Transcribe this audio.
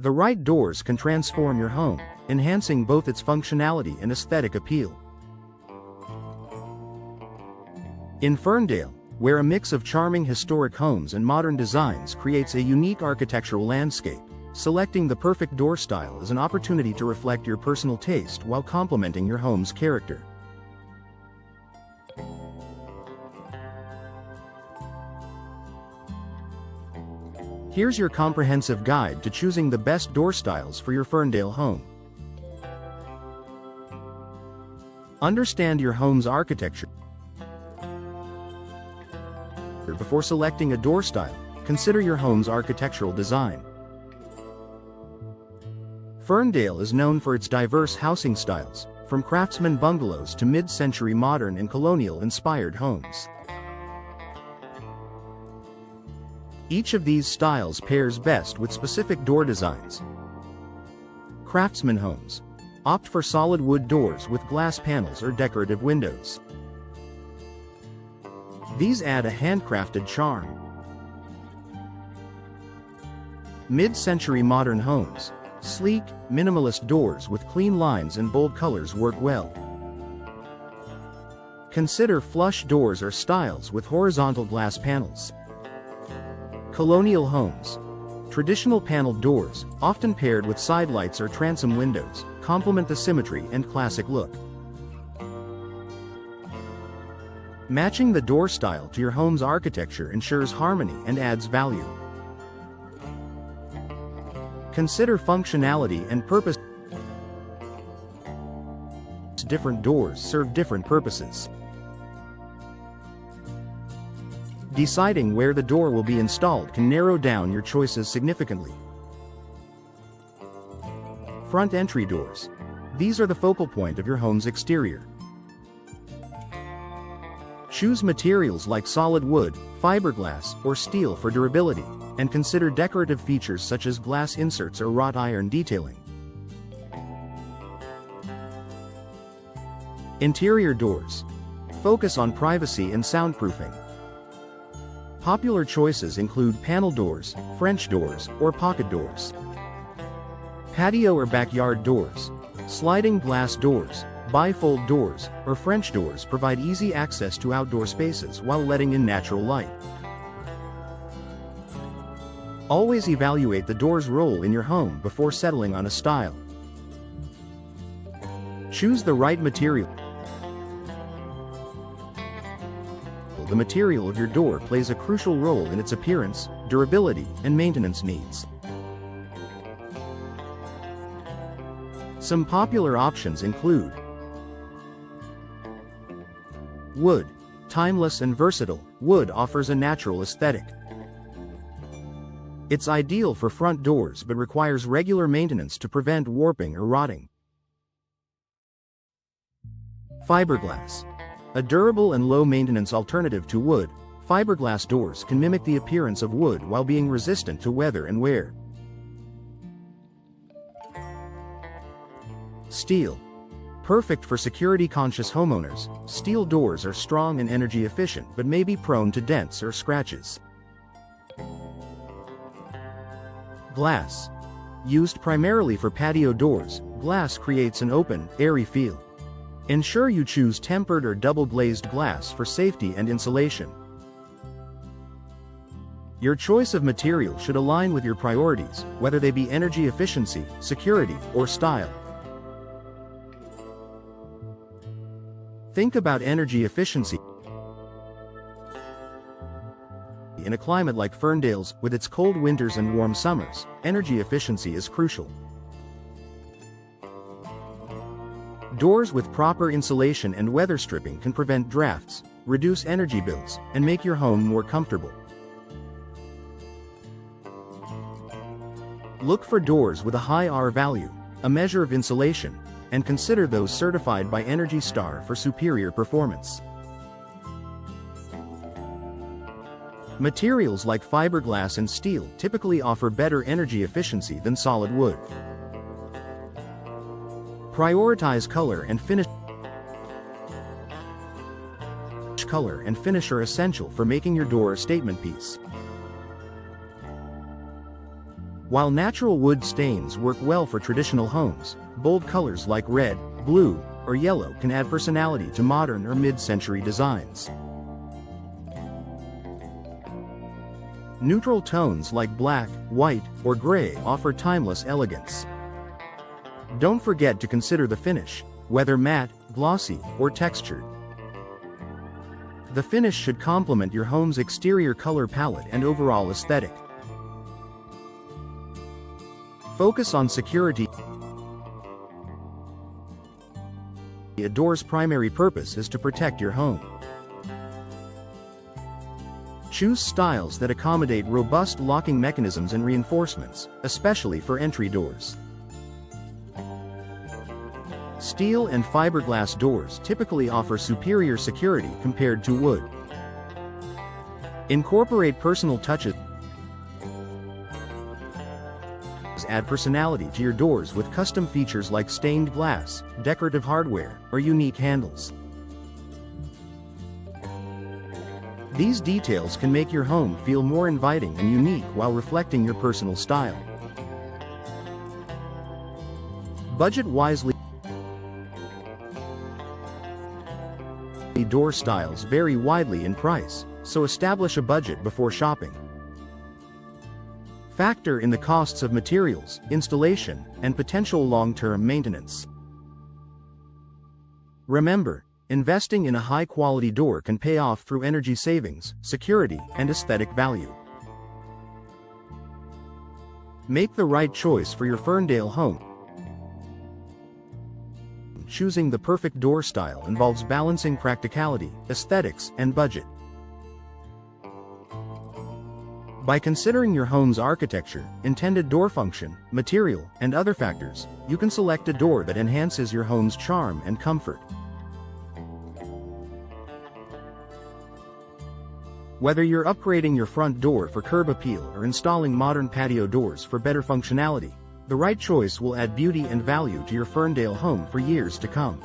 The right doors can transform your home, enhancing both its functionality and aesthetic appeal. In Ferndale, where a mix of charming historic homes and modern designs creates a unique architectural landscape, selecting the perfect door style is an opportunity to reflect your personal taste while complementing your home's character. Here's your comprehensive guide to choosing the best door styles for your Ferndale home. Understand your home's architecture. Before selecting a door style, consider your home's architectural design. Ferndale is known for its diverse housing styles, from craftsman bungalows to mid-century modern and colonial-inspired homes. Each of these styles pairs best with specific door designs. Craftsman homes opt for solid wood doors with glass panels or decorative windows. These add a handcrafted charm. Mid-century modern homes, sleek, minimalist doors with clean lines and bold colors work well. Consider flush doors or styles with horizontal glass panels. Colonial homes, traditional paneled doors, often paired with side lights or transom windows, complement the symmetry and classic look. Matching the door style to your home's architecture ensures harmony and adds value. Consider functionality and purpose. Different doors serve different purposes. Deciding where the door will be installed can narrow down your choices significantly. Front entry doors. These are the focal point of your home's exterior. Choose materials like solid wood, fiberglass, or steel for durability, and consider decorative features such as glass inserts or wrought iron detailing. Interior doors. Focus on privacy and soundproofing. Popular choices include panel doors, French doors, or pocket doors. Patio or backyard doors. Sliding glass doors, bifold doors, or French doors provide easy access to outdoor spaces while letting in natural light. Always evaluate the door's role in your home before settling on a style. Choose the right material. The material of your door plays a crucial role in its appearance, durability, and maintenance needs. Some popular options include wood. Timeless and versatile, wood offers a natural aesthetic. It's ideal for front doors but requires regular maintenance to prevent warping or rotting. Fiberglass. A durable and low-maintenance alternative to wood, fiberglass doors can mimic the appearance of wood while being resistant to weather and wear. Steel. Perfect for security-conscious homeowners, steel doors are strong and energy-efficient but may be prone to dents or scratches. Glass. Used primarily for patio doors, glass creates an open, airy feel. Ensure you choose tempered or double-glazed glass for safety and insulation. Your choice of material should align with your priorities, whether they be energy efficiency, security, or style. Think about energy efficiency. In a climate like Ferndale's, with its cold winters and warm summers, energy efficiency is crucial. Doors with proper insulation and weather stripping can prevent drafts, reduce energy bills, and make your home more comfortable. Look for doors with a high R value, a measure of insulation, and consider those certified by Energy Star for superior performance. Materials like fiberglass and steel typically offer better energy efficiency than solid wood. Prioritize color and finish. Color and finish are essential for making your door a statement piece. While natural wood stains work well for traditional homes, bold colors like red, blue, or yellow can add personality to modern or mid-century designs. Neutral tones like black, white, or gray offer timeless elegance. Don't forget to consider the finish, whether matte, glossy, or textured. The finish should complement your home's exterior color palette and overall aesthetic. Focus on security. A door's primary purpose is to protect your home. Choose styles that accommodate robust locking mechanisms and reinforcements, especially for entry doors. Steel and fiberglass doors typically offer superior security compared to wood. Incorporate personal touches. Add personality to your doors with custom features like stained glass, decorative hardware, or unique handles. These details can make your home feel more inviting and unique while reflecting your personal style. Budget wisely. Door styles vary widely in price, so establish a budget before shopping. Factor in the costs of materials, installation, and potential long-term maintenance. Remember, investing in a high-quality door can pay off through energy savings, security, and aesthetic value. Make the right choice for your Ferndale home. Choosing the perfect door style involves balancing practicality, aesthetics, and budget. By considering your home's architecture, intended door function, material, and other factors, you can select a door that enhances your home's charm and comfort. Whether you're upgrading your front door for curb appeal or installing modern patio doors for better functionality, the right choice will add beauty and value to your Ferndale home for years to come.